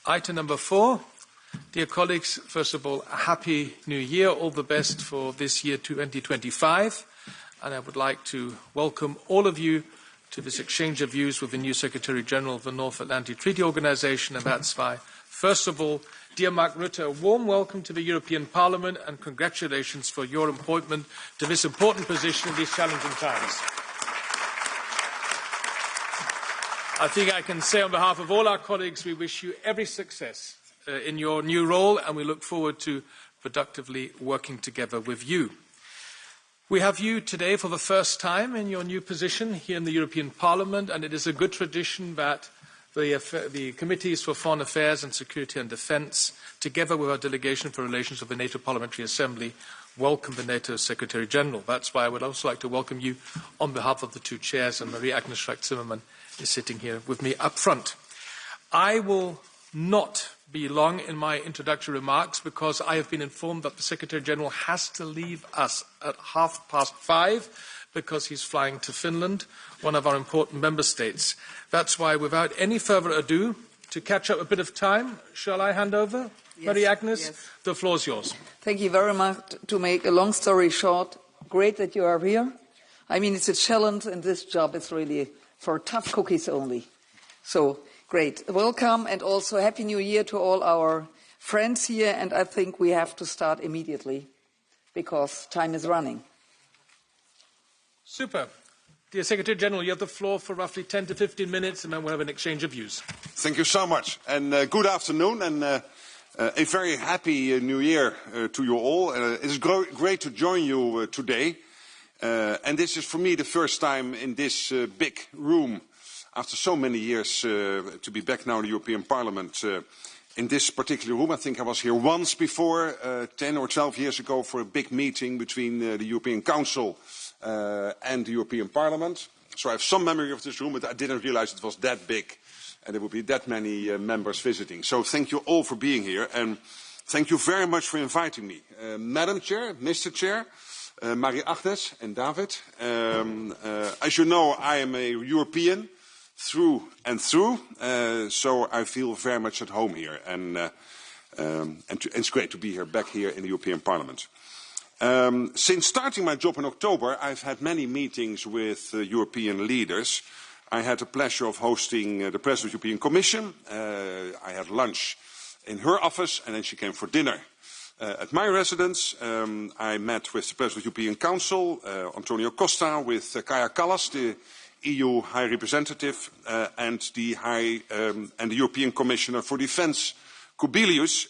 Item number 4. Dear colleagues, first of all, a happy new year. All the best for this year 2025. And I would like to welcome all of you to this exchange of views with the new Secretary General of the North Atlantic Treaty Organization. And that's why, first of all, dear Mark Rutte, a warm welcome to the European Parliament and congratulations for your appointment to this important position in these challenging times. I think I can say on behalf of all our colleagues, we wish you every success in your new role, and we look forward to productively working together with you. We have you today for the first time in your new position here in the European Parliament, and it is a good tradition that the Committees for Foreign Affairs and Security and Defence, together with our Delegation for Relations of the NATO Parliamentary Assembly, welcome the NATO Secretary General. That's why I would also like to welcome you on behalf of the two chairs, and Marie-Agnes Strack-Zimmermann is sitting here with me up front. I will not be long in my introductory remarks because I have been informed that the Secretary General has to leave us at 5:30 because he's flying to Finland, one of our important member states. That's why, without any further ado, to catch up a bit of time, shall I hand over? Yes, Marie-Agnes, yes. The floor is yours. Thank you very much. To make a long story short, great that you are here. I mean, it's a challenge, and this job is really for tough cookies only. So, great. Welcome, and also Happy New Year to all our friends here. And I think we have to start immediately because time is running. Super. Dear Secretary General, you have the floor for roughly 10 to 15 minutes, and then we'll have an exchange of views. Thank you so much. And good afternoon, and a very happy New Year to you all. It's great to join you today. And this is for me the first time in this big room after so many years to be back now in the European Parliament. In this particular room, I think I was here once before, 10 or 12 years ago, for a big meeting between the European Council and the European Parliament. So I have some memory of this room, but I didn't realize it was that big and there would be that many members visiting. So thank you all for being here, and thank you very much for inviting me. Madam Chair, Mr. Chair, Marie-Agnes and David. As you know, I am a European through and through, so I feel very much at home here, and it's great to be here, back here in the European Parliament. Since starting my job in October, I've had many meetings with European leaders. I had the pleasure of hosting the President of the European Commission. I had lunch in her office, and then she came for dinner at my residence. I met with the President of the European Council, Antonio Costa, with Kaja Kallas, the EU High Representative, and the European Commissioner for Defence, Kubilius,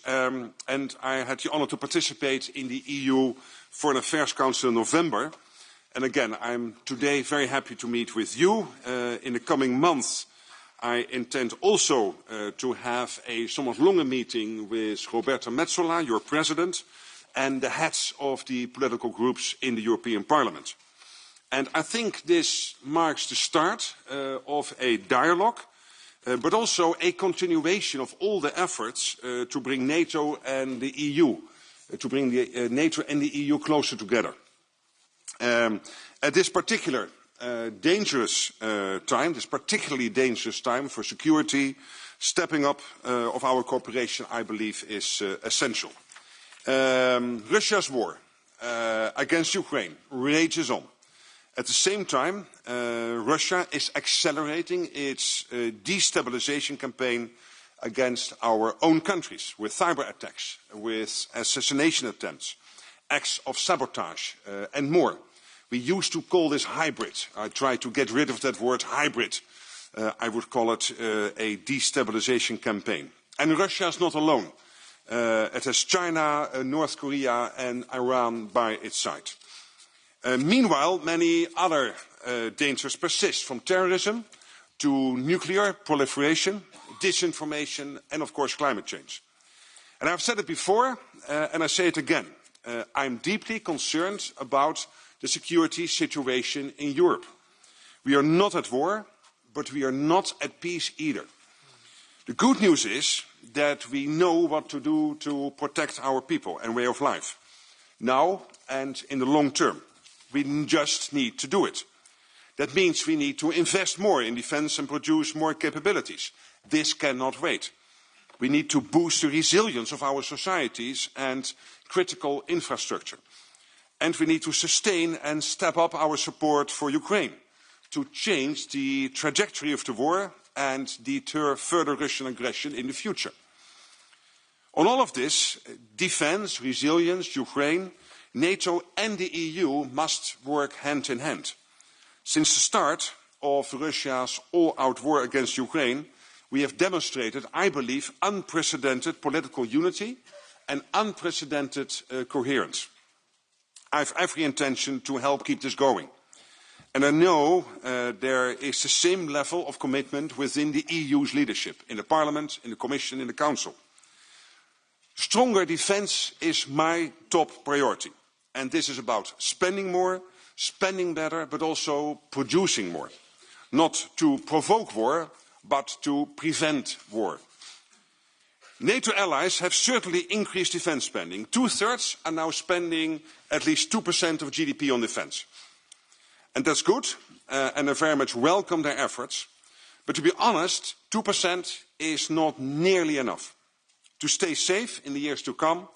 and I had the honour to participate in the EU Foreign Affairs Council in November. And again, I'm today very happy to meet with you. In the coming months, I intend also to have a somewhat longer meeting with Roberta Metsola, your President, and the heads of the political groups in the European Parliament. And I think this marks the start of a dialogue, but also a continuation of all the efforts to bring NATO and the EU, to bring the, NATO and the EU closer together. At this particular dangerous time, this particularly dangerous time for security, stepping up of our cooperation, I believe, is essential. Russia's war against Ukraine rages on. At the same time, Russia is accelerating its destabilization campaign against our own countries with cyber attacks, with assassination attempts, acts of sabotage, and more. We used to call this hybrid. I tried to get rid of that word hybrid. I would call it a destabilization campaign. And Russia is not alone. It has China, North Korea, and Iran by its side. Meanwhile, many other dangers persist, from terrorism to nuclear proliferation, disinformation, and of course climate change. And I've said it before, and I say it again. I'm deeply concerned about the security situation in Europe. We are not at war, but we are not at peace either. The good news is that we know what to do to protect our people and way of life, now and in the long term. We just need to do it. That means we need to invest more in defence and produce more capabilities. This cannot wait. We need to boost the resilience of our societies and critical infrastructure. And we need to sustain and step up our support for Ukraine to change the trajectory of the war and deter further Russian aggression in the future. On all of this, defense, resilience, Ukraine, NATO and the EU must work hand in hand. Since the start of Russia's all-out war against Ukraine, we have demonstrated, I believe, unprecedented political unity and unprecedented coherence. I have every intention to help keep this going. And I know there is the same level of commitment within the EU's leadership, in the Parliament, in the Commission, in the Council. Stronger defence is my top priority. And this is about spending more, spending better, but also producing more. Not to provoke war, but to prevent war. NATO allies have certainly increased defence spending. 2/3 are now spending at least 2% of GDP on defence. And that's good, and I very much welcome their efforts. But to be honest, 2% is not nearly enough. To stay safe in the years to come,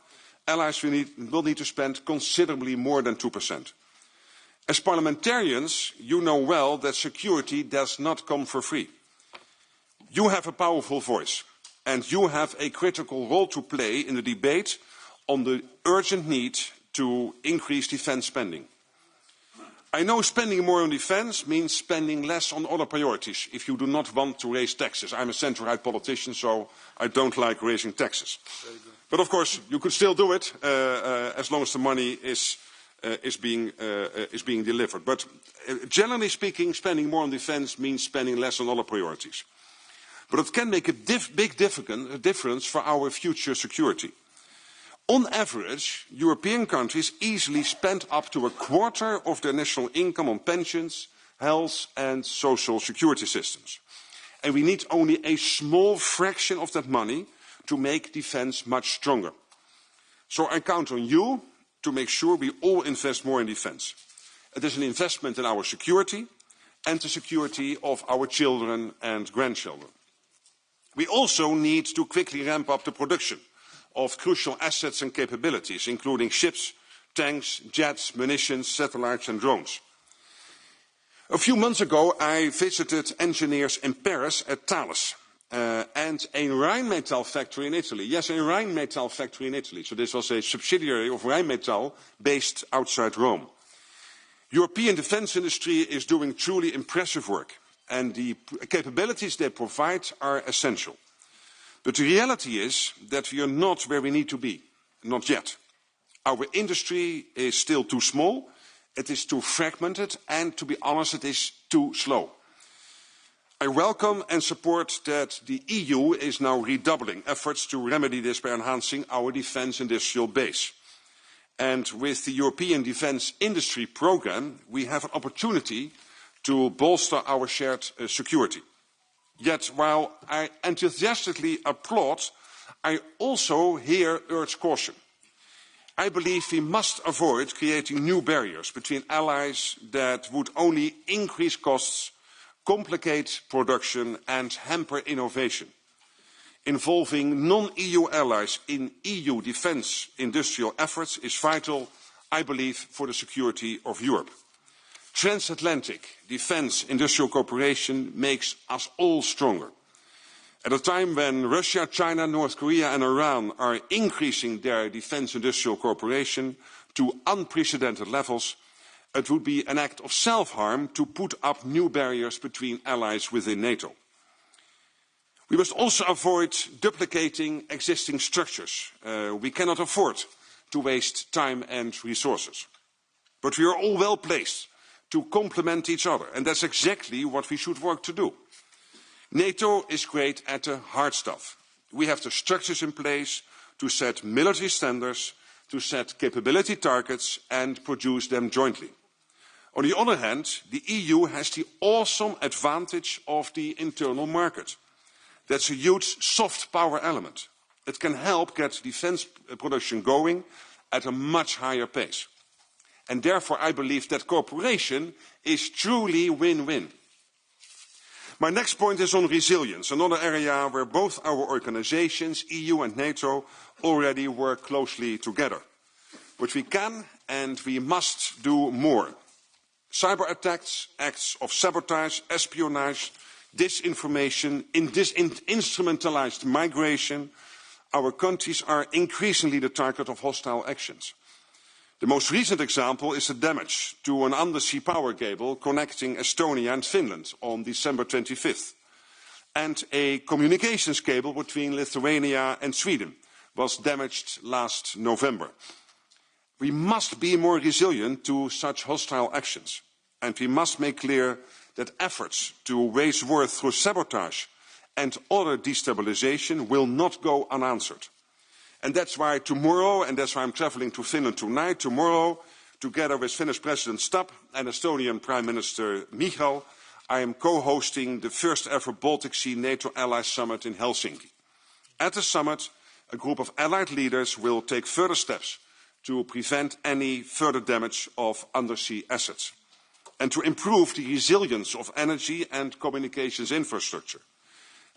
allies will need to spend considerably more than 2%. As parliamentarians, you know well that security does not come for free. You have a powerful voice, and you have a critical role to play in the debate on the urgent need to increase defence spending. I know spending more on defence means spending less on other priorities if you do not want to raise taxes. I'm a centre-right politician, so I don't like raising taxes. But of course, you could still do it as long as the money is being delivered. But generally speaking, spending more on defence means spending less on other priorities. But it can make a big difference for our future security. On average, European countries easily spend up to 1/4 of their national income on pensions, health and social security systems. And we need only a small fraction of that money to make defence much stronger. So I count on you to make sure we all invest more in defence. It is an investment in our security and the security of our children and grandchildren. We also need to quickly ramp up the production of crucial assets and capabilities, including ships, tanks, jets, munitions, satellites and drones. A few months ago, I visited engineers in Paris at Thales and a Rheinmetall factory in Italy. Yes, a Rheinmetall factory in Italy. So this was a subsidiary of Rheinmetall based outside Rome. European defence industry is doing truly impressive work, and the capabilities they provide are essential. But the reality is that we are not where we need to be, not yet. Our industry is still too small, it is too fragmented, and to be honest, it is too slow. I welcome and support that the EU is now redoubling efforts to remedy this by enhancing our defence industrial base. And with the European Defence Industry Programme, we have an opportunity to bolster our shared security. Yet, while I enthusiastically applaud, I also here urge caution. I believe we must avoid creating new barriers between allies that would only increase costs, complicate production and hamper innovation. Involving non-EU allies in EU defence industrial efforts is vital, I believe, for the security of Europe. Transatlantic defence industrial cooperation makes us all stronger. At a time when Russia, China, North Korea and Iran are increasing their defence industrial cooperation to unprecedented levels, it would be an act of self-harm to put up new barriers between allies within NATO. We must also avoid duplicating existing structures. We cannot afford to waste time and resources. But we are all well placed to complement each other, and that's exactly what we should work to do. NATO is great at the hard stuff. We have the structures in place to set military standards, to set capability targets and produce them jointly. On the other hand, the EU has the awesome advantage of the internal market. That's a huge soft power element. It can help get defence production going at a much higher pace. And therefore I believe that cooperation is truly win-win. My next point is on resilience, another area where both our organizations, EU and NATO, already work closely together. But we can and we must do more. Cyber attacks, acts of sabotage, espionage, disinformation, instrumentalized migration, our countries are increasingly the target of hostile actions. The most recent example is the damage to an undersea power cable connecting Estonia and Finland on December 25th. And a communications cable between Lithuania and Sweden was damaged last November. We must be more resilient to such hostile actions, and we must make clear that efforts to wage war through sabotage and other destabilization will not go unanswered. And that's why tomorrow, and that's why I'm traveling to Finland tonight, tomorrow, together with Finnish President Stubb and Estonian Prime Minister Michal, I am co-hosting the first ever Baltic Sea NATO Allies Summit in Helsinki. At the summit, a group of allied leaders will take further steps to prevent any further damage of undersea assets and to improve the resilience of energy and communications infrastructure.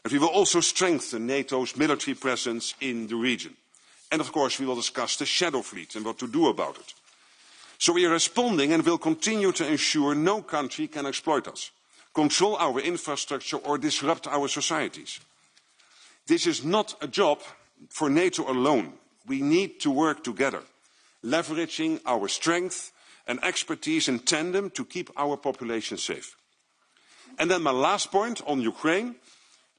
And we will also strengthen NATO's military presence in the region. And of course, we will discuss the shadow fleet and what to do about it. So we are responding and will continue to ensure no country can exploit us, control our infrastructure or disrupt our societies. This is not a job for NATO alone. We need to work together, leveraging our strength and expertise in tandem to keep our population safe. And then my last point on Ukraine.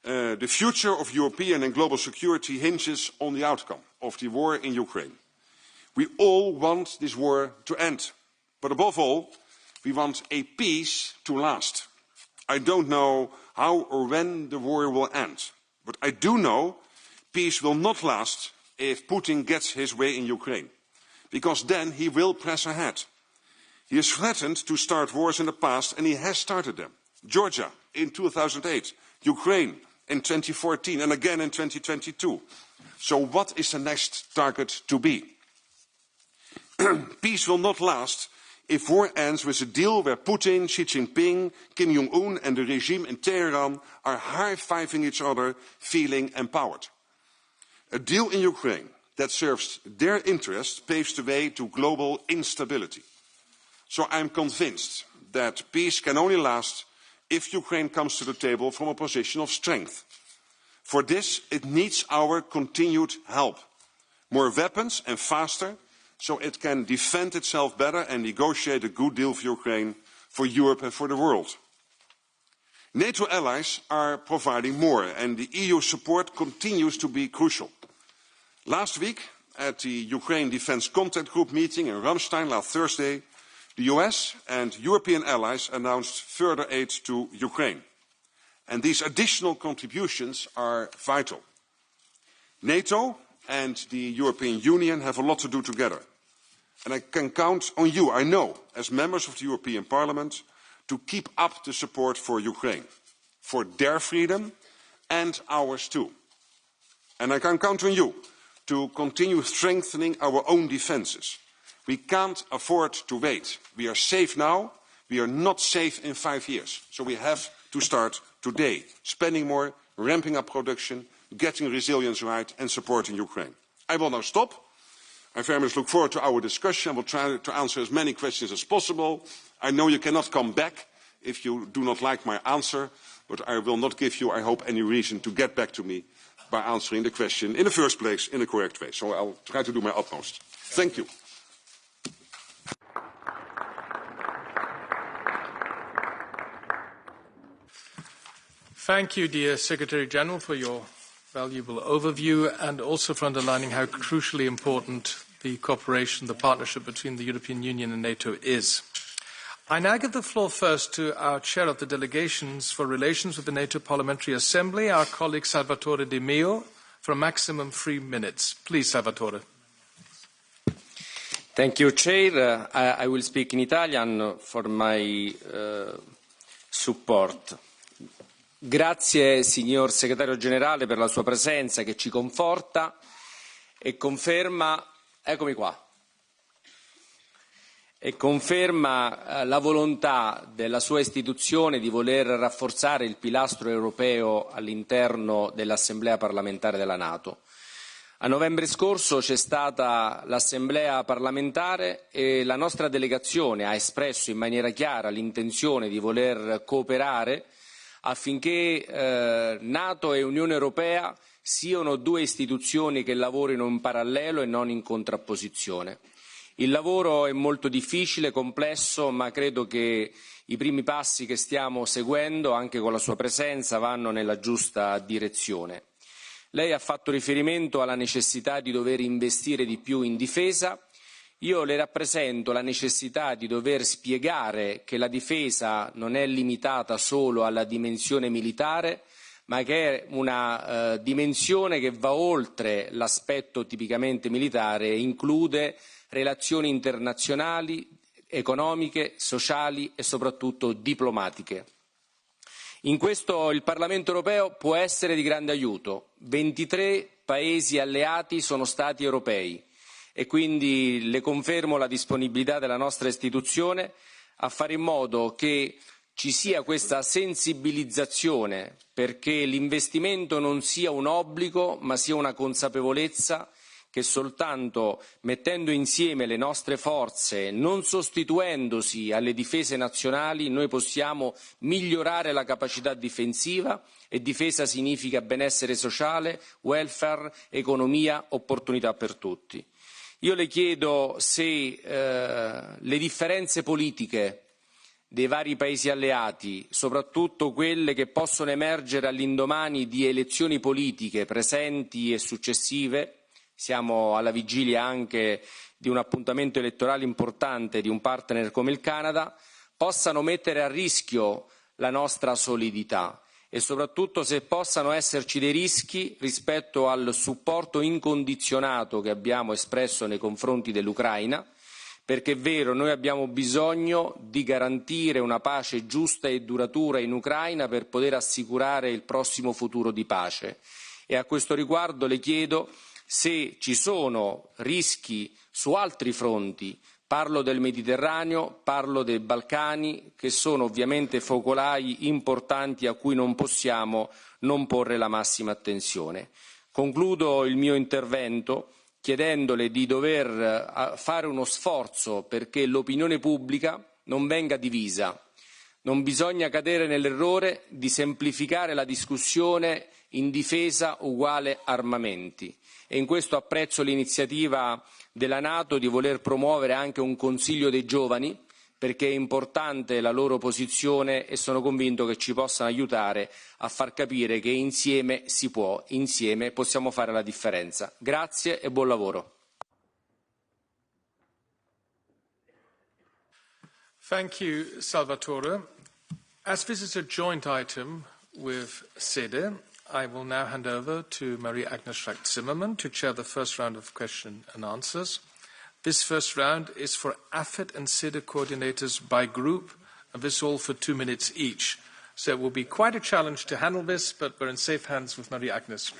The future of European and global security hinges on the outcome of the war in Ukraine. We all want this war to end, but above all, we want a peace to last. I don't know how or when the war will end, but I do know peace will not last if Putin gets his way in Ukraine, because then he will press ahead. He has threatened to start wars in the past, and he has started them. Georgia in 2008, Ukraine in 2014 and again in 2022. So what is the next target to be? Peace will not last if war ends with a deal where Putin, Xi Jinping, Kim Jong-un and the regime in Tehran are high-fiving each other, feeling empowered. A deal in Ukraine that serves their interests paves the way to global instability. So I'm convinced that peace can only last if Ukraine comes to the table from a position of strength. For this, it needs our continued help. More weapons and faster, so it can defend itself better and negotiate a good deal for Ukraine, for Europe and for the world. NATO allies are providing more, and the EU support continues to be crucial. Last week, at the Ukraine Defence Contact Group meeting in Ramstein last Thursday, the US and European allies announced further aid to Ukraine. And these additional contributions are vital. NATO and the European Union have a lot to do together. And I can count on you, I know, as members of the European Parliament, to keep up the support for Ukraine, for their freedom and ours too. And I can count on you to continue strengthening our own defences. We can't afford to wait. We are safe now. We are not safe in 5 years. So we have to start today, spending more, ramping up production, getting resilience right and supporting Ukraine. I will now stop. I very much look forward to our discussion. I will try to answer as many questions as possible. I know you cannot come back if you do not like my answer, but I will not give you, I hope, any reason to get back to me by answering the question in the first place in a correct way. So I'll try to do my utmost. Thank you. Thank you, dear Secretary General, for your valuable overview and also for underlining how crucially important the cooperation, the partnership between the European Union and NATO is. I now give the floor first to our chair of the delegations for relations with the NATO Parliamentary Assembly, our colleague Salvatore De Meo, for a maximum of 3 minutes. Please, Salvatore. Thank you, Chair. I will speak in Italian for my support. Grazie, signor Segretario Generale, per la sua presenza che ci conforta e conferma, eccomi qua, e conferma la volontà della sua istituzione di voler rafforzare il pilastro europeo all'interno dell'Assemblea parlamentare della NATO. A novembre scorso c'è stata l'Assemblea parlamentare e la nostra delegazione ha espresso in maniera chiara l'intenzione di voler cooperare affinché NATO e Unione Europea siano due istituzioni che lavorino in parallelo e non in contrapposizione. Il lavoro è molto difficile, complesso, ma credo che i primi passi che stiamo seguendo, anche con la sua presenza, vanno nella giusta direzione. Lei ha fatto riferimento alla necessità di dover investire di più in difesa. Io le rappresento la necessità di dover spiegare che la difesa non è limitata solo alla dimensione militare, ma che è una dimensione che va oltre l'aspetto tipicamente militare e include relazioni internazionali, economiche, sociali e soprattutto diplomatiche. In questo il Parlamento europeo può essere di grande aiuto. 23 Paesi alleati sono stati europei e quindi le confermo la disponibilità della nostra istituzione a fare in modo che ci sia questa sensibilizzazione perché l'investimento non sia un obbligo ma sia una consapevolezza che soltanto mettendo insieme le nostre forze, non sostituendosi alle difese nazionali, noi possiamo migliorare la capacità difensiva e difesa significa benessere sociale, welfare, economia, opportunità per tutti. Io le chiedo se le differenze politiche dei vari Paesi alleati, soprattutto quelle che possono emergere all'indomani di elezioni politiche presenti e successive, siamo alla vigilia anche di un appuntamento elettorale importante di un partner come il Canada, possano mettere a rischio la nostra solidità e soprattutto se possano esserci dei rischi rispetto al supporto incondizionato che abbiamo espresso nei confronti dell'Ucraina, perché è vero, noi abbiamo bisogno di garantire una pace giusta e duratura in Ucraina per poter assicurare il prossimo futuro di pace. E a questo riguardo le chiedo se ci sono rischi su altri fronti, parlo del Mediterraneo, parlo dei Balcani, che sono ovviamente focolai importanti a cui non possiamo non porre la massima attenzione. Concludo il mio intervento chiedendole di dover fare uno sforzo perché l'opinione pubblica non venga divisa. Non bisogna cadere nell'errore di semplificare la discussione in difesa uguale armamenti. E in questo apprezzo l'iniziativa della NATO di voler promuovere anche un Consiglio dei giovani, perché è importante la loro posizione e sono convinto che ci possano aiutare a far capire che insieme si può, insieme possiamo fare la differenza. Grazie e buon lavoro. Thank you, Salvatore. As this is a joint item with SEDE, I will now hand over to Marie-Agnes Strack-Zimmermann to chair the first round of question and answers. This first round is for AFET and SEDE coordinators by group, and this all for 2 minutes each. So it will be quite a challenge to handle this, but we're in safe hands with Marie-Agnes.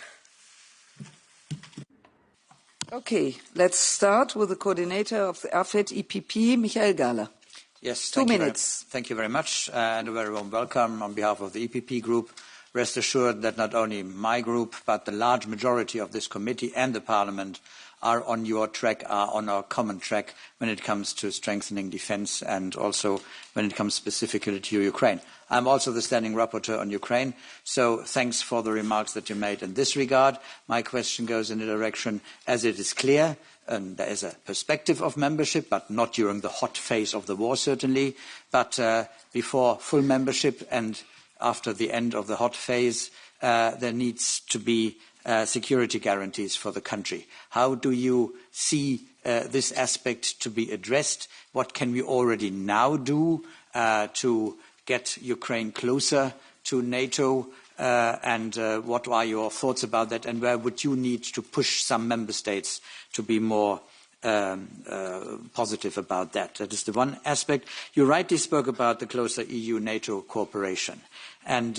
Okay, let's start with the coordinator of the AFET EPP, Michael Gahler. Yes, 2 minutes. Thank you very much, and a very warm welcome on behalf of the EPP group. Rest assured that not only my group, but the large majority of this committee and the Parliament are on your track, are on our common track when it comes to strengthening defence and also when it comes specifically to Ukraine. I'm also the standing rapporteur on Ukraine, so thanks for the remarks that you made in this regard. My question goes in the direction, as it is clear, there is a perspective of membership, but not during the hot phase of the war, certainly, but before full membership and after the end of the hot phase, there needs to be security guarantees for the country. How do you see this aspect to be addressed? What can we already now do to get Ukraine closer to NATO? And what are your thoughts about that? And where would you need to push some member states to be more positive about that? That is the one aspect. You rightly spoke about the closer EU-NATO cooperation. And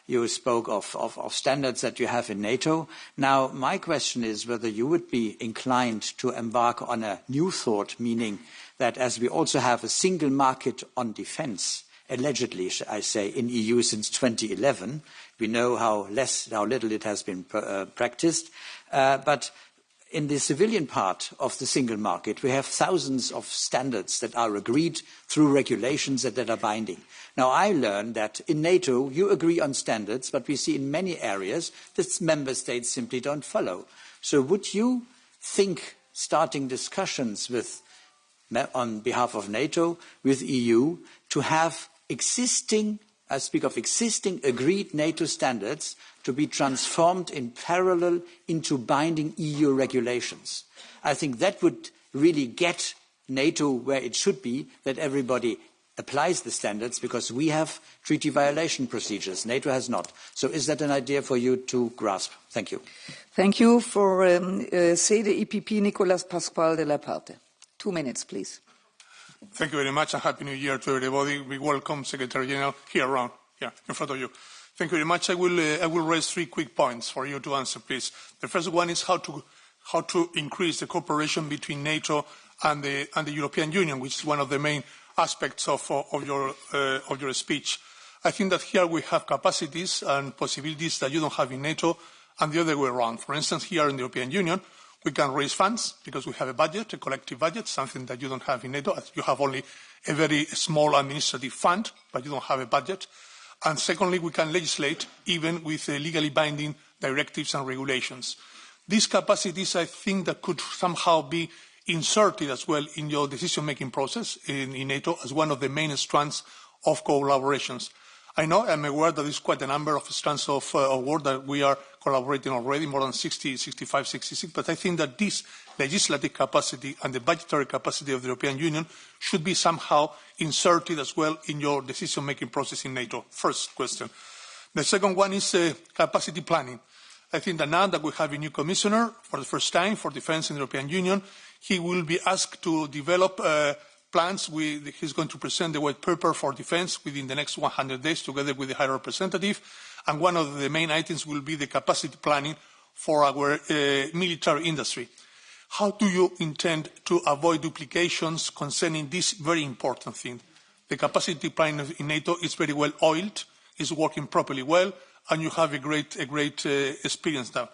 you spoke of standards that you have in NATO. Now, my question is whether you would be inclined to embark on a new thought, meaning that as we also have a single market on defense, allegedly, I say, in EU since 2011, we know how little it has been practiced, but in the civilian part of the single market, we have thousands of standards that are agreed through regulations that are binding. Now, I learned that in NATO, you agree on standards, but we see in many areas that member states simply don't follow. So would you think starting discussions on behalf of NATO with EU to have existing, I speak of existing agreed NATO standards, to be transformed in parallel into binding EU regulations? I think that would really get NATO where it should be, that everybody applies the standards, because we have treaty violation procedures. NATO has not. So is that an idea for you to grasp? Thank you. Thank you. For Sede EPP, Nicolas Pascual de la Parte. 2 minutes, please. Thank you very much, and Happy New Year to everybody. We welcome Secretary General here around, in front of you. Thank you very much. I will raise 3 quick points for you to answer, please. The first one is how to increase the cooperation between NATO and the European Union, which is one of the main aspects of your speech. I think that here we have capacities and possibilities that you don't have in NATO, and the other way around. For instance, here in the European Union, we can raise funds because we have a budget, a collective budget, something that you don't have in NATO. You have only a very small administrative fund, but you don't have a budget. And secondly, we can legislate even with legally binding directives and regulations. These capacities, I think, that could somehow be inserted as well in your decision-making process in NATO as one of the main strands of collaborations. I'm aware that there's quite a number of strands of work that we are collaborating already, more than 60, 65, 66, but I think that this legislative capacity and the budgetary capacity of the European Union should be somehow inserted as well in your decision-making process in NATO. First question. The second one is capacity planning. I think that now that we have a new commissioner for the first time for defence in the European Union, he will be asked to develop plans. He's going to present the white paper for defence within the next 100 days together with the High Representative. And one of the main items will be the capacity planning for our military industry. How do you intend to avoid duplications concerning this very important thing? The capacity planning in NATO is very well oiled, is working properly well, and you have a great experience now.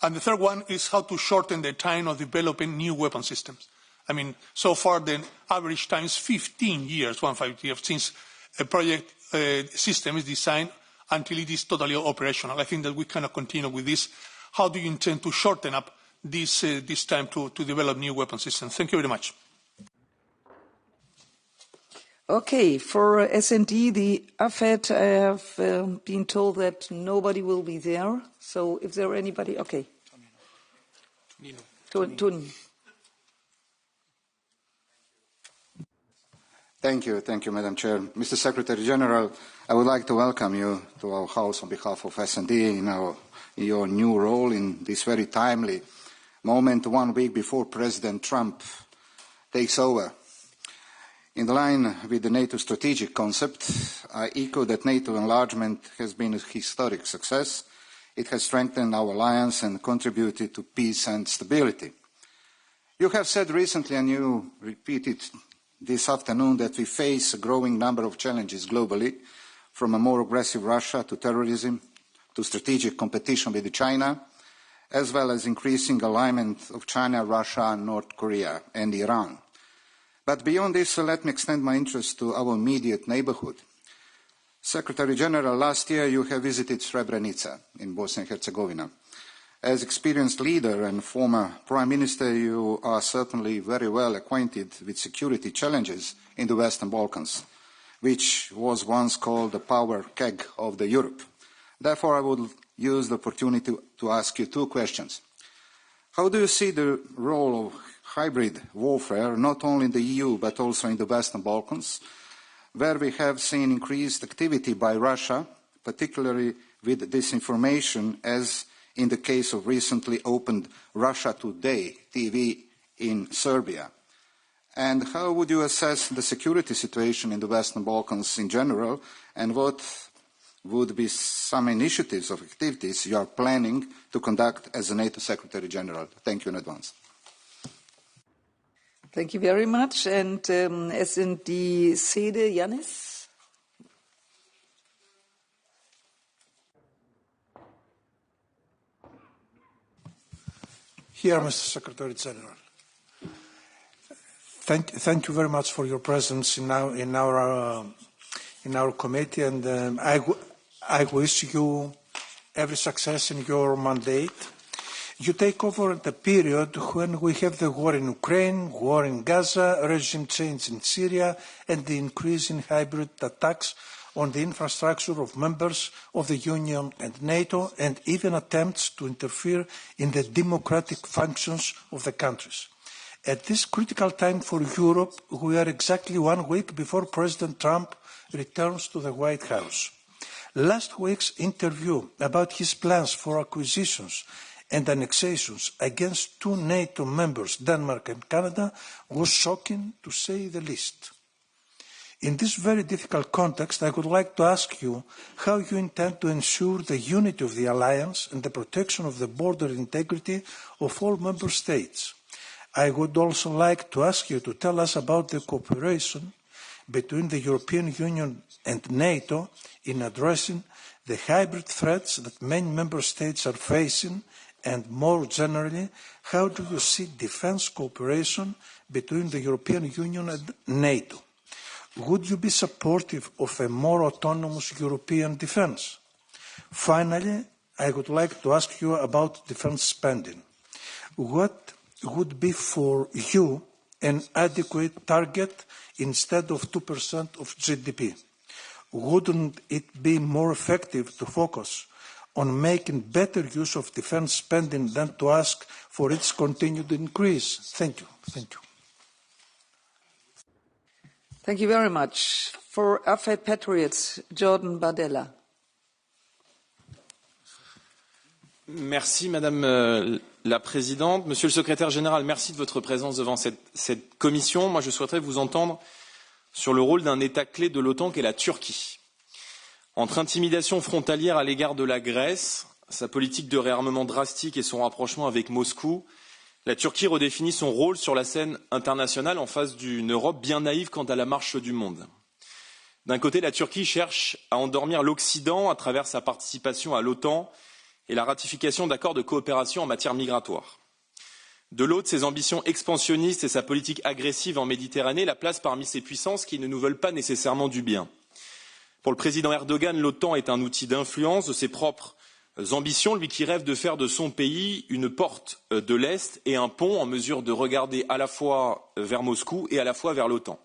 And the third one is how to shorten the time of developing new weapon systems. I mean, so far the average time is 15 years, 15 years, since a project system is designed until it is totally operational. I think that we cannot continue with this. How do you intend to shorten up this time to develop new weapon systems? Thank you very much. Okay, for S&D, the AFET, I have been told that nobody will be there. So if there anybody, okay. Tun. Thank you, Madam Chair. Mr. Secretary General, I would like to welcome you to our House on behalf of S&D in your new role in this very timely moment, 1 week before President Trump takes over. In line with the NATO strategic concept, I echo that NATO enlargement has been a historic success. It has strengthened our alliance and contributed to peace and stability. You have said recently, and you repeated this afternoon, that we face a growing number of challenges globally, from a more aggressive Russia to terrorism, to strategic competition with China, as well as increasing alignment of China, Russia, North Korea and Iran. But beyond this, let me extend my interest to our immediate neighbourhood. Secretary General, last year you have visited Srebrenica in Bosnia and Herzegovina. As experienced leader and former Prime Minister, you are certainly very well acquainted with security challenges in the Western Balkans, which was once called the power keg of Europe. Therefore, I would use the opportunity to ask you 2 questions. How do you see the role of hybrid warfare, not only in the EU, but also in the Western Balkans, where we have seen increased activity by Russia, particularly with disinformation, as in the case of recently opened Russia Today TV in Serbia? And how would you assess the security situation in the Western Balkans in general, and what would be some initiatives or activities you are planning to conduct as a NATO Secretary General? Thank you in advance. Thank you very much. And S&D Sede, Yannis? Here, Mr. Secretary General. Thank you very much for your presence in our committee, and I wish you every success in your mandate. You take over at a period when we have the war in Ukraine, war in Gaza, regime change in Syria, and the increase in hybrid attacks on the infrastructure of members of the Union and NATO, and even attempts to interfere in the democratic functions of the countries. At this critical time for Europe, we are exactly 1 week before President Trump returns to the White House. Last week's interview about his plans for acquisitions and annexations against 2 NATO members, Denmark and Canada, was shocking to say the least. In this very difficult context, I would like to ask you how you intend to ensure the unity of the alliance and the protection of the border integrity of all member states. I would also like to ask you to tell us about the cooperation between the European Union and NATO in addressing the hybrid threats that many member states are facing, and more generally, how do you see defense cooperation between the European Union and NATO? Would you be supportive of a more autonomous European defense? Finally, I would like to ask you about defense spending. What would be for you an adequate target instead of 2% of GDP? Wouldn't it be more effective to focus on making better use of defense spending than to ask for its continued increase? Thank you. Thank you. Thank you very much. For AFET Patriots, Jordan Bardella. Merci Madame la Présidente. Monsieur le Secrétaire Général, merci de votre présence devant cette commission. Moi, je souhaiterais vous entendre sur le rôle d'un État clé de l'OTAN qu'est la Turquie. Entre intimidation frontalière à l'égard de la Grèce, sa politique de réarmement drastique et son rapprochement avec Moscou, la Turquie redéfinit son rôle sur la scène internationale en face d'une Europe bien naïve quant à la marche du monde. D'un côté, la Turquie cherche à endormir l'Occident à travers sa participation à l'OTAN et la ratification d'accords de coopération en matière migratoire. De l'autre, ses ambitions expansionnistes et sa politique agressive en Méditerranée la placent parmi ces puissances qui ne nous veulent pas nécessairement du bien. Pour le président Erdogan, l'OTAN est un outil d'influence de ses propres ambitions, lui qui rêve de faire de son pays une porte de l'Est et un pont en mesure de regarder à la fois vers Moscou et à la fois vers l'OTAN.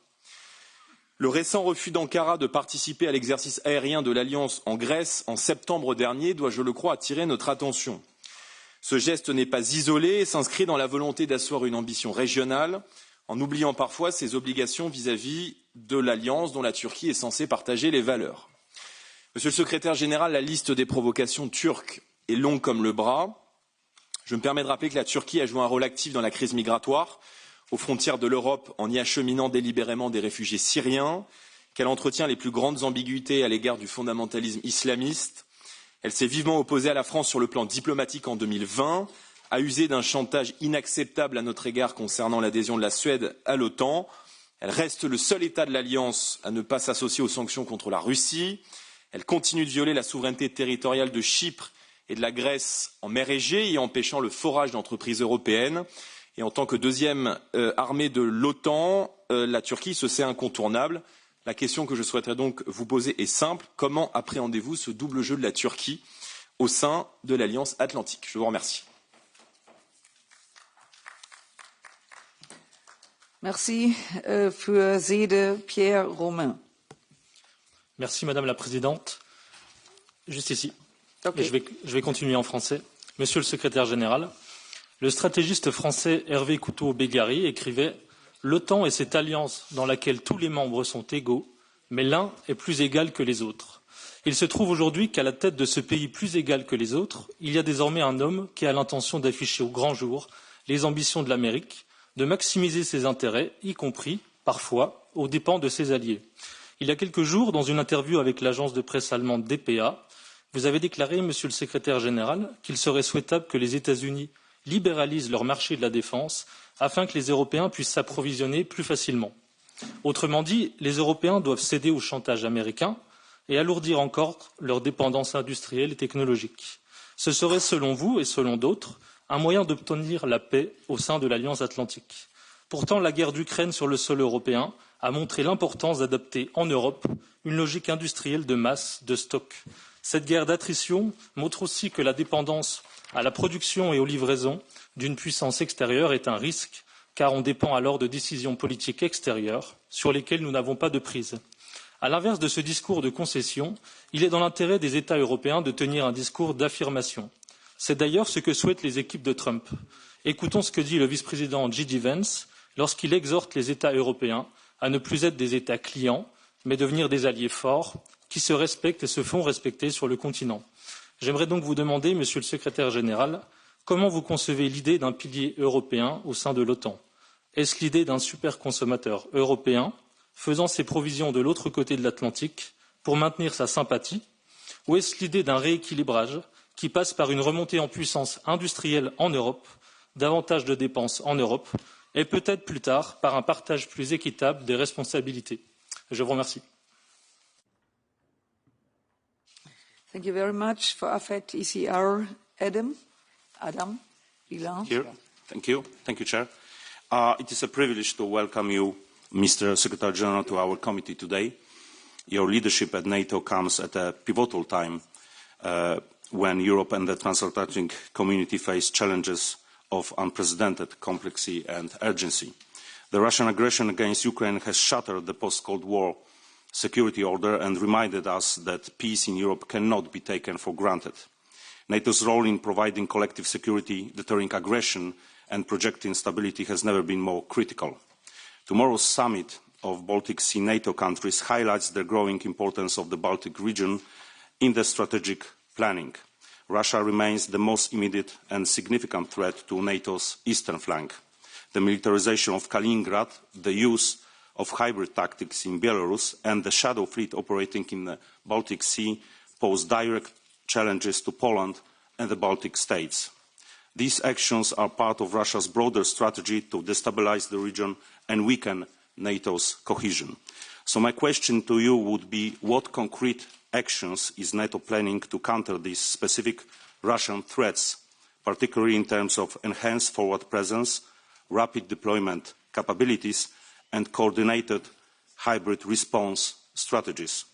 Le récent refus d'Ankara de participer à l'exercice aérien de l'Alliance en Grèce en septembre dernier doit, je le crois, attirer notre attention. Ce geste n'est pas isolé et s'inscrit dans la volonté d'asseoir une ambition régionale, en oubliant parfois ses obligations vis-à-vis de l'Alliance dont la Turquie est censée partager les valeurs. Monsieur le Secrétaire général, la liste des provocations turques est longue comme le bras. Je me permets de rappeler que la Turquie a joué un rôle actif dans la crise migratoire, aux frontières de l'Europe en y acheminant délibérément des réfugiés syriens, qu'elle entretient les plus grandes ambiguïtés à l'égard du fondamentalisme islamiste. Elle s'est vivement opposée à la France sur le plan diplomatique en 2020, a usé d'un chantage inacceptable à notre égard concernant l'adhésion de la Suède à l'OTAN. Elle reste le seul État de l'Alliance à ne pas s'associer aux sanctions contre la Russie. Elle continue de violer la souveraineté territoriale de Chypre et de la Grèce en mer Égée, y empêchant le forage d'entreprises européennes. Et en tant que deuxième armée de l'OTAN, la Turquie se sait incontournable. La question que je souhaiterais donc vous poser est simple. Comment appréhendez-vous ce double jeu de la Turquie au sein de l'Alliance Atlantique? Je vous remercie. Merci. Für Sede, Pierre Romain. Merci Madame la Présidente. Juste ici. Okay. Et je vais continuer en français. Monsieur le Secrétaire Général, le stratégiste français Hervé Couteau-Bégary écrivait « L'OTAN est cette alliance dans laquelle tous les membres sont égaux, mais l'un est plus égal que les autres. Il se trouve aujourd'hui qu'à la tête de ce pays plus égal que les autres, il y a désormais un homme qui a l'intention d'afficher au grand jour les ambitions de l'Amérique, de maximiser ses intérêts, y compris, parfois, aux dépens de ses alliés. Il y a quelques jours, dans une interview avec l'agence de presse allemande dpa, vous avez déclaré, Monsieur le Secrétaire général, qu'il serait souhaitable que les États-Unis libéralisent leur marché de la défense afin que les Européens puissent s'approvisionner plus facilement. Autrement dit, les Européens doivent céder au chantage américain et alourdir encore leur dépendance industrielle et technologique. Ce serait, selon vous et selon d'autres, un moyen d'obtenir la paix au sein de l'Alliance atlantique. Pourtant, la guerre d'Ukraine sur le sol européen a montré l'importance d'adopter en Europe une logique industrielle de masse, de stock. Cette guerre d'attrition montre aussi que la dépendance à la production et aux livraisons d'une puissance extérieure est un risque, car on dépend alors de décisions politiques extérieures sur lesquelles nous n'avons pas de prise. À l'inverse de ce discours de concession, il est dans l'intérêt des États européens de tenir un discours d'affirmation. C'est d'ailleurs ce que souhaitent les équipes de Trump. Écoutons ce que dit le vice-président J.D. Vance lorsqu'il exhorte les États européens à ne plus être des États clients, mais devenir des alliés forts qui se respectent et se font respecter sur le continent. J'aimerais donc vous demander, Monsieur le Secrétaire général, comment vous concevez l'idée d'un pilier européen au sein de l'OTAN? Est-ce l'idée d'un superconsommateur européen faisant ses provisions de l'autre côté de l'Atlantique pour maintenir sa sympathie? Ou est-ce l'idée d'un rééquilibrage qui passe par une remontée en puissance industrielle en Europe, davantage de dépenses en Europe, et peut-être plus tard par un partage plus équitable des responsabilités? Je vous remercie. Thank you very much. For AFET, ECR, Adam, Bilan. Thank you. Thank you, Chair. It is a privilege to welcome you, Mr. Secretary General, to our committee today. Your leadership at NATO comes at a pivotal time when Europe and the transatlantic community face challenges of unprecedented complexity and urgency. The Russian aggression against Ukraine has shattered the post-Cold War security order and reminded us that peace in Europe cannot be taken for granted. NATO's role in providing collective security, deterring aggression and projecting stability has never been more critical. Tomorrow's summit of Baltic Sea NATO countries highlights the growing importance of the Baltic region in the strategic planning. Russia remains the most immediate and significant threat to NATO's eastern flank. The militarization of Kaliningrad, the use of hybrid tactics in Belarus, and the shadow fleet operating in the Baltic Sea pose direct challenges to Poland and the Baltic states. These actions are part of Russia's broader strategy to destabilize the region and weaken NATO's cohesion. So my question to you would be, what concrete actions is NATO planning to counter these specific Russian threats, particularly in terms of enhanced forward presence, rapid deployment capabilities, and coordinated hybrid response strategies?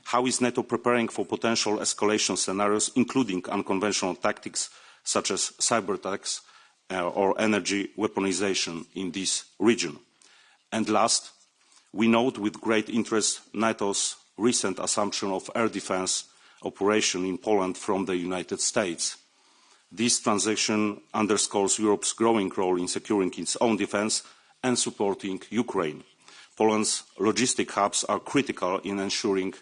How is NATO preparing for potential escalation scenarios, including unconventional tactics such as cyber attacks or energy weaponization in this region? And last, we note with great interest NATO's recent assumption of air defense operation in Poland from the United States. This transaction underscores Europe's growing role in securing its own defense and supporting Ukraine. Poland's logistic hubs are critical in ensuring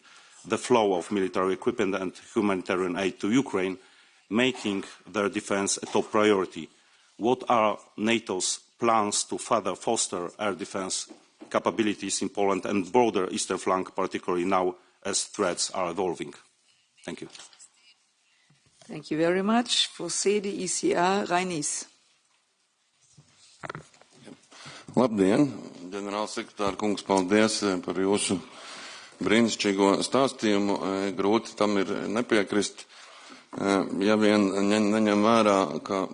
the flow of military equipment and humanitarian aid to Ukraine, making their defense a top priority. What are NATO's plans to further foster air defense capabilities in Poland and broader eastern flank, particularly now as threats are evolving? Thank you. Thank you very much. For CDECR, Reinis. Labdien, ģenerālsekretār kungs, paldies par jūsu brīnišķīgo stāstījumu. Grūti tam ir nepiekrist, ja vien neņem vērā, ka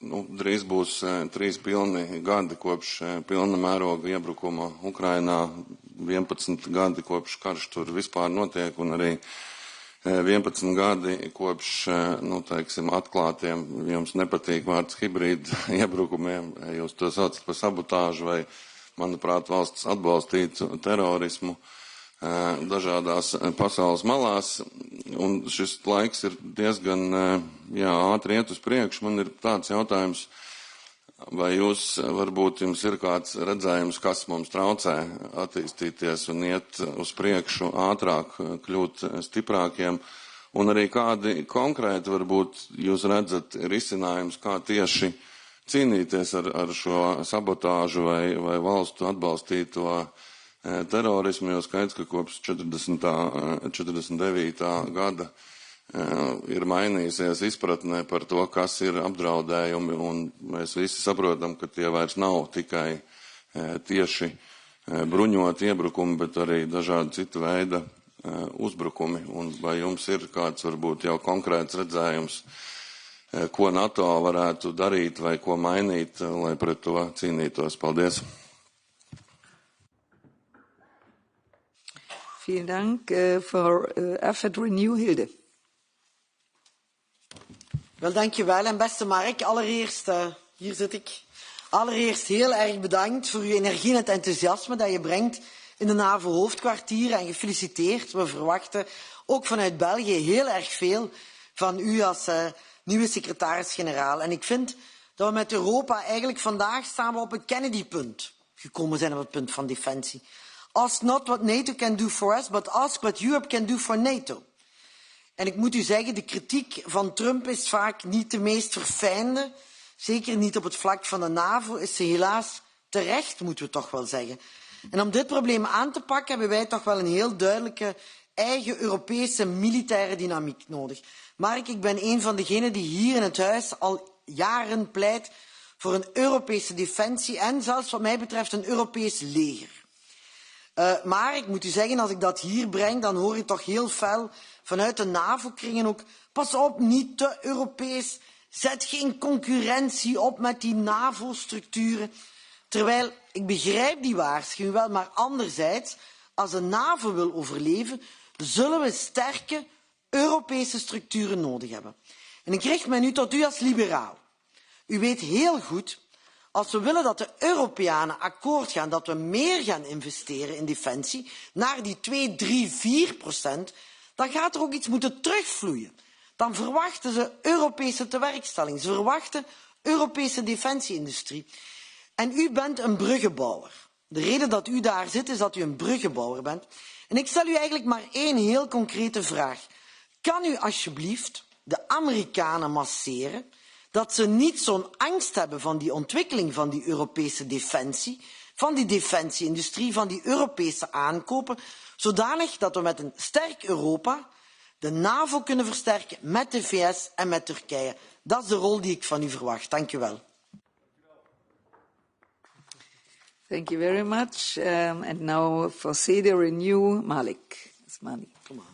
drīz būs 3 pilni gadi kopš pilna mēroga iebrukuma Ukrainā, 11 gadi kopš karš tur vispār notiek un arī 11 gadi kopš, teiksim, atklātiem, jums nepatīk vārds hibrīda iebrukumiem, jūs to saucat par sabotāžu vai, manuprāt, valsts atbalstītu terorismu dažādās pasaules malās, un šis laiks ir diezgan, ātri iet uz priekšu. Man ir tāds jautājums, vai jūs, varbūt jums ir kāds redzējums, kas mums traucē attīstīties un iet uz priekšu ātrāk, kļūt stiprākiem, un arī kādi konkrēti, varbūt, jūs redzat risinājums, kā tieši cīnīties ar šo sabotāžu vai valstu atbalstīto terorismu, jo skaidrs, ka kopš 49. gada ir mainījusies izpratne par to, kas ir apdraudējumi, un mēs visi saprotam, ka tie vairs nav tikai tieši bruņoti iebrukumi, bet arī dažādi citu veida uzbrukumi. Un vai jums ir kāds varbūt jau konkrēts redzējums, ko NATO varētu darīt vai ko mainīt, lai pret to cīnītos? Paldies! Vielen Dank voor AFET Renew, Hilde. Wel, dankjewel. En beste Mark, allereerst, hier zit ik, allereerst heel erg bedankt voor uw energie en het enthousiasme dat je brengt in de NAVO-hoofdkwartieren en gefeliciteerd. We verwachten ook vanuit België heel erg veel van u als nieuwe secretaris-generaal. En ik vind dat we met Europa eigenlijk vandaag samen op het Kennedy-punt gekomen zijn, op het punt van defensie. Ask not what NATO can do for us, but ask what Europe can do for NATO. En ik moet u zeggen, de kritiek van Trump is vaak niet de meest verfijnde. Zeker niet op het vlak van de NAVO is ze helaas terecht, moeten we toch wel zeggen. En om dit probleem aan te pakken hebben wij toch wel een heel duidelijke eigen Europese militaire dynamiek nodig. Mark, ik ben een van degenen die hier in het huis al jaren pleit voor een Europese defensie en zelfs wat mij betreft een Europees leger. Maar ik moet u zeggen, als ik dat hier breng, dan hoor je toch heel fel vanuit de NAVO-kringen ook, pas op, niet te Europees, zet geen concurrentie op met die NAVO-structuren. Terwijl, ik begrijp die waarschuwing wel, maar anderzijds, als de NAVO wil overleven, zullen we sterke Europese structuren nodig hebben. En ik richt mij nu tot u als liberaal. U weet heel goed, als we willen dat de Europeanen akkoord gaan, dat we meer gaan investeren in defensie, naar die 2, 3, 4%, dan gaat er ook iets moeten terugvloeien. Dan verwachten ze Europese tewerkstelling. Ze verwachten Europese defensieindustrie. En u bent een bruggenbouwer. De reden dat u daar zit is dat u een bruggenbouwer bent. En ik stel u eigenlijk maar één heel concrete vraag. Kan u alsjeblieft de Amerikanen masseren dat ze niet zo'n angst hebben van die ontwikkeling van die Europese defensie, van die defensieindustrie, van die Europese aankopen, zodanig dat we met een sterk Europa de NAVO kunnen versterken met de VS en met Turkije. Dat is de rol die ik van u verwacht. Dank u wel. Thank you very much. And now for Cedar Renew, Malik. Come on.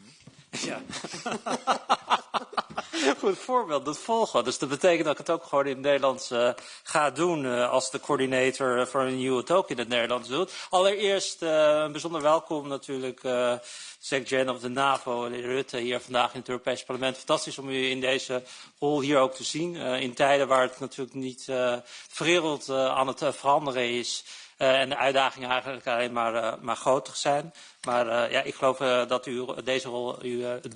Ja. Goed voorbeeld, dat volgen. Dus dat betekent dat ik het ook gewoon in het Nederlands ga doen als de coördinator voor Renew het ook in het Nederlands doet. Allereerst een bijzonder welkom natuurlijk secretary-generaal of de NAVO, Rutte, hier vandaag in het Europese parlement. Fantastisch om u in deze rol hier ook te zien. In tijden waar het natuurlijk niet de wereld aan het veranderen is. En de uitdagingen eigenlijk alleen maar groter zijn. Maar ja, ik geloof dat deze rol u het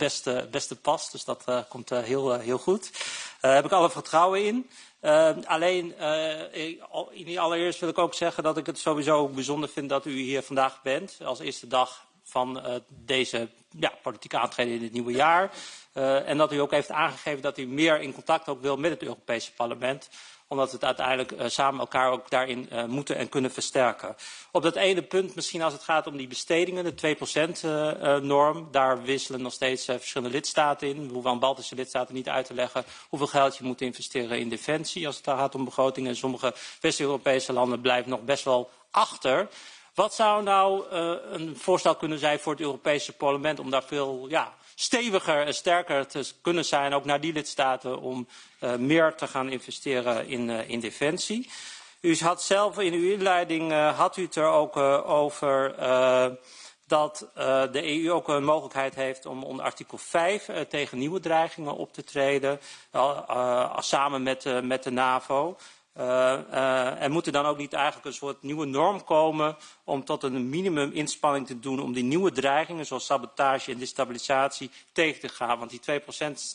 beste past. Dus dat komt heel goed. Daar heb ik alle vertrouwen in. Alleen, allereerst wil ik ook zeggen dat ik het sowieso bijzonder vind dat u hier vandaag bent. Als eerste dag van deze politieke aantreden in het nieuwe jaar. En dat u ook heeft aangegeven dat u meer in contact ook wil met het Europese parlement. Omdat we het uiteindelijk samen elkaar ook daarin moeten en kunnen versterken. Op dat ene punt misschien als het gaat om die bestedingen, de 2% norm. Daar wisselen nog steeds verschillende lidstaten in. We hoeven aan Baltische lidstaten niet uit te leggen hoeveel geld je moet investeren in defensie als het gaat om begrotingen. En sommige West-Europese landen blijven nog best wel achter. Wat zou nou een voorstel kunnen zijn voor het Europese parlement om daar veel steviger en sterker te kunnen zijn, ook naar die lidstaten, om meer te gaan investeren in defensie. U had zelf in uw inleiding, had u het er ook over dat de EU ook een mogelijkheid heeft om onder artikel 5 tegen nieuwe dreigingen op te treden, samen met de NAVO. En moet er dan ook niet eigenlijk een soort nieuwe norm komen om tot een minimum inspanning te doen om die nieuwe dreigingen zoals sabotage en destabilisatie tegen te gaan? Want die 2%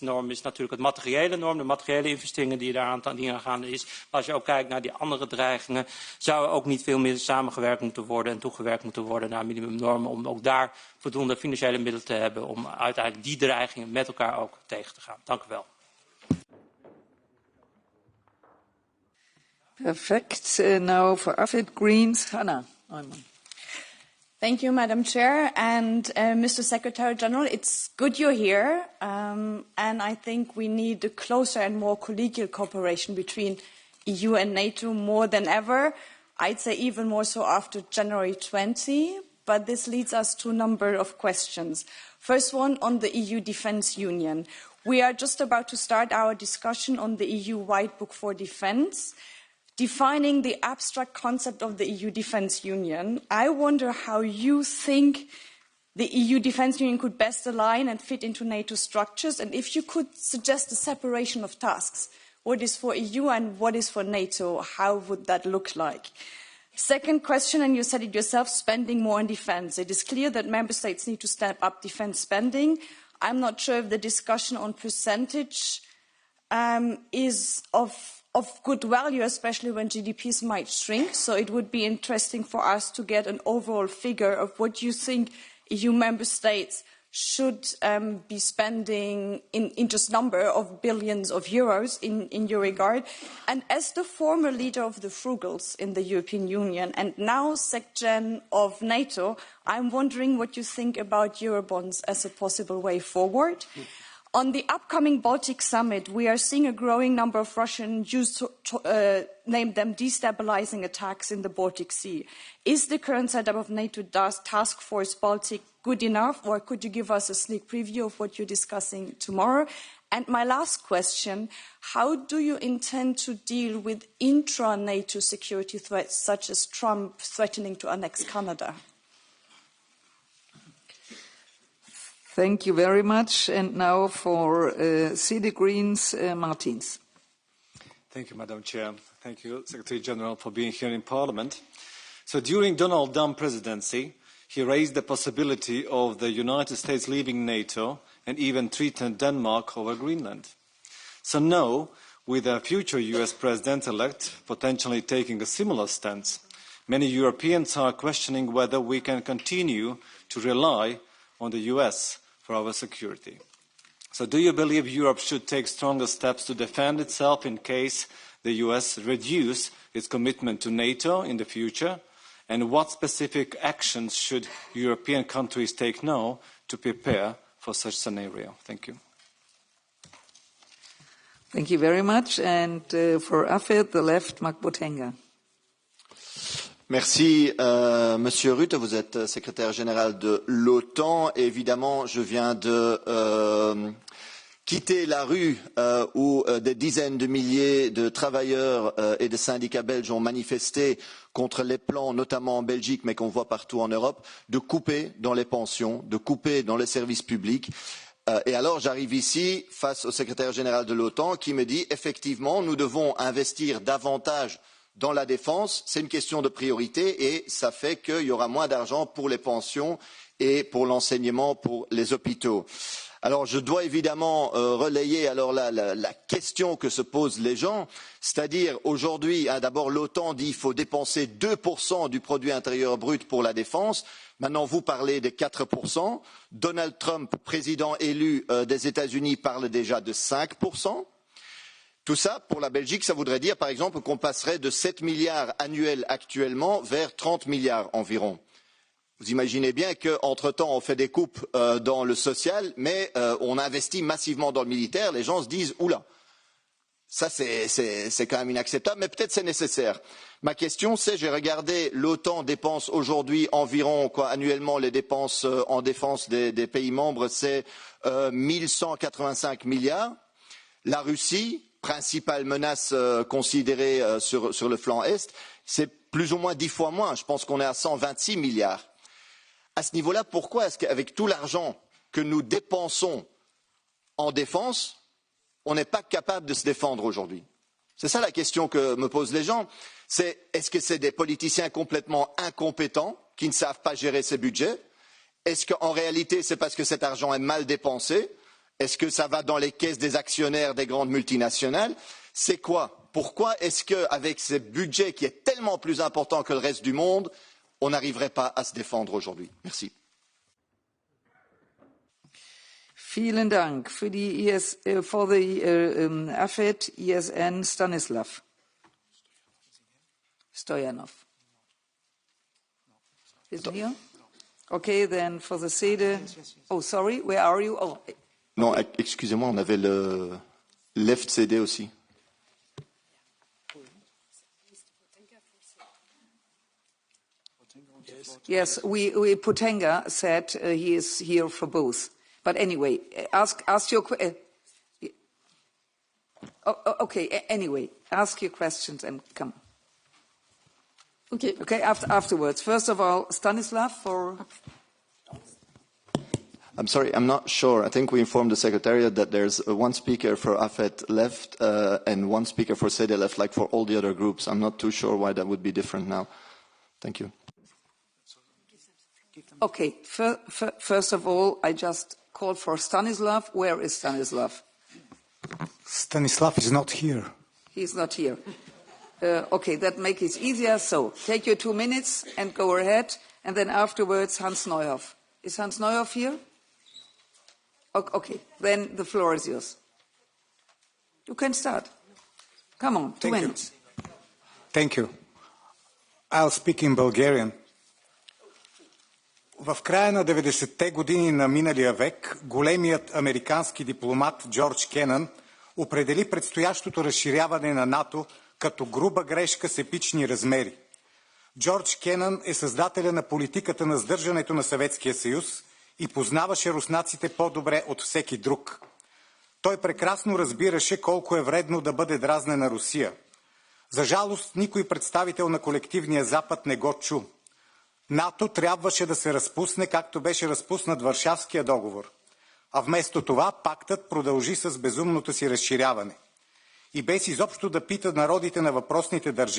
norm is natuurlijk het materiële norm, de materiële investeringen die aan gaande is. Maar als je ook kijkt naar die andere dreigingen, zou er ook niet veel meer samengewerkt moeten worden en toegewerkt moeten worden naar minimumnormen om ook daar voldoende financiële middelen te hebben om uiteindelijk die dreigingen met elkaar ook tegen te gaan. Dank u wel. Perfect. Now for AFET Greens, Hannah Neumann. Thank you, Madam Chair, and Mr. Secretary General. It's good you're here, and I think we need a closer and more collegial cooperation between EU and NATO more than ever. I'd say even more so after January 20, but this leads us to a number of questions. First one on the EU Defence Union. We are just about to start our discussion on the EU White Book for Defence. Defining the abstract concept of the EU Defence Union, I wonder how you think the EU Defence Union could best align and fit into NATO structures, and if you could suggest a separation of tasks. What is for EU and what is for NATO? How would that look like? Second question, and you said it yourself, spending more on defence. It is clear that member states need to step up defence spending. I'm not sure if the discussion on percentage is of good value, especially when GDPs might shrink. So it would be interesting for us to get an overall figure of what you think EU member states should be spending in just number of billions of euros in your regard. And as the former leader of the Frugals in the European Union and now SecGen of NATO, I'm wondering what you think about Eurobonds as a possible way forward. On the upcoming Baltic summit, we are seeing a growing number of Russian Jews to name them destabilizing attacks in the Baltic Sea. Is the current setup of NATO Task Force Baltic good enough, or could you give us a sneak preview of what you're discussing tomorrow? And my last question, how do you intend to deal with intra-NATO security threats, such as Trump threatening to annex Canada? Thank you very much. And now for CD Greens, Martins. Thank you, Madam Chair. Thank you, Secretary General, for being here in Parliament. So during Donald Trump's presidency, he raised the possibility of the United States leaving NATO and even threatened Denmark over Greenland. So now, with a future US President-elect potentially taking a similar stance, many Europeans are questioning whether we can continue to rely on the US for our security. So do you believe Europe should take stronger steps to defend itself in case the US reduce its commitment to NATO in the future? And what specific actions should European countries take now to prepare for such scenario? Thank you. Thank you very much. And for AFED, the left, Mark Botenga. Merci, Monsieur Rutte. Vous êtes secrétaire général de l'OTAN. Évidemment, je viens de quitter la rue où des dizaines de milliers de travailleurs et de syndicats belges ont manifesté contre les plans, notamment en Belgique, mais qu'on voit partout en Europe, de couper dans les pensions, de couper dans les services publics. Et alors, j'arrive ici face au secrétaire général de l'OTAN qui me dit, effectivement, nous devons investir davantage dans la défense, c'est une question de priorité et ça fait qu'il y aura moins d'argent pour les pensions et pour l'enseignement, pour les hôpitaux. Alors je dois évidemment relayer alors la question que se posent les gens, c'est-à-dire aujourd'hui, d'abord l'OTAN dit qu'il faut dépenser 2% du produit intérieur brut pour la défense, maintenant vous parlez de 4%, Donald Trump, président élu des États-Unis, parle déjà de 5%. Tout ça, pour la Belgique, ça voudrait dire, par exemple, qu'on passerait de 7 milliards annuels actuellement vers 30 milliards environ. Vous imaginez bien qu'entre-temps, on fait des coupes dans le social, mais on investit massivement dans le militaire. Les gens se disent, oula, ça c'est quand même inacceptable, mais peut-être c'est nécessaire. Ma question, c'est, j'ai regardé, l'OTAN dépense aujourd'hui environ, annuellement, les dépenses en défense des pays membres, c'est 1185 milliards. La Russie, principale menace considérée sur le flanc Est, c'est plus ou moins 10 fois moins. Je pense qu'on est à 126 milliards. À ce niveau-là, pourquoi est-ce qu'avec tout l'argent que nous dépensons en défense, on n'est pas capable de se défendre aujourd'hui? C'est ça la question que me posent les gens. C'est est-ce que c'est des politiciens complètement incompétents qui ne savent pas gérer ces budgets? Est-ce qu'en réalité, c'est parce que cet argent est mal dépensé? Est-ce que ça va dans les caisses des actionnaires des grandes multinationales? C'est quoi? Pourquoi est-ce qu'avec ce budget qui est tellement plus important que le reste du monde, on n'arriverait pas à se défendre aujourd'hui? Merci. Vielen Dank. For the AFET, ESN, Stanislav Stoyanov. Isn't he? Okay, then for the SEDE. Oh, sorry, where are you? Oh. Non, excusez-moi, on avait le left CD aussi. Yes, we Potenga said he is here for both. But anyway, ask your okay. Anyway, ask your questions and come. Okay. Afterwards. First of all, Stanislav for. I'm sorry, I'm not sure. I think we informed the Secretariat that there's one speaker for AFET left and one speaker for SEDE left, like for all the other groups. I'm not too sure why that would be different now. Thank you. Okay, first of all, I just called for Stanislav. Where is Stanislav? Stanislav is not here. He's not here. Okay, that makes it easier. So, take your 2 minutes and go ahead. And then afterwards, Hans Neuhoff. Is Hans Neuhoff here? Okay, then the floor is yours. You can start. Come on, 2 minutes. Thank you. I'll speak in Bulgarian. В края на 90-те години на миналия век големият американски дипломат Джордж Кенън определи предстоящото разширяване на НАТО като груба грешка с епични размери. Джордж Кенън е създателя на политиката на сдържането на Съветския съюз и познаваше руснаците по-добре от всеки друг. Той прекрасно разбираше колко е вредно да бъде дразнена Русия. За жалост, никой представител на колективния Запад не го чу. НАТО трябваше да се разпусне, както беше разпуснат Варшавския договор. А вместо това пактът продължи с безумното си разширяване. И без изобщо да пита народите на въпросните държави,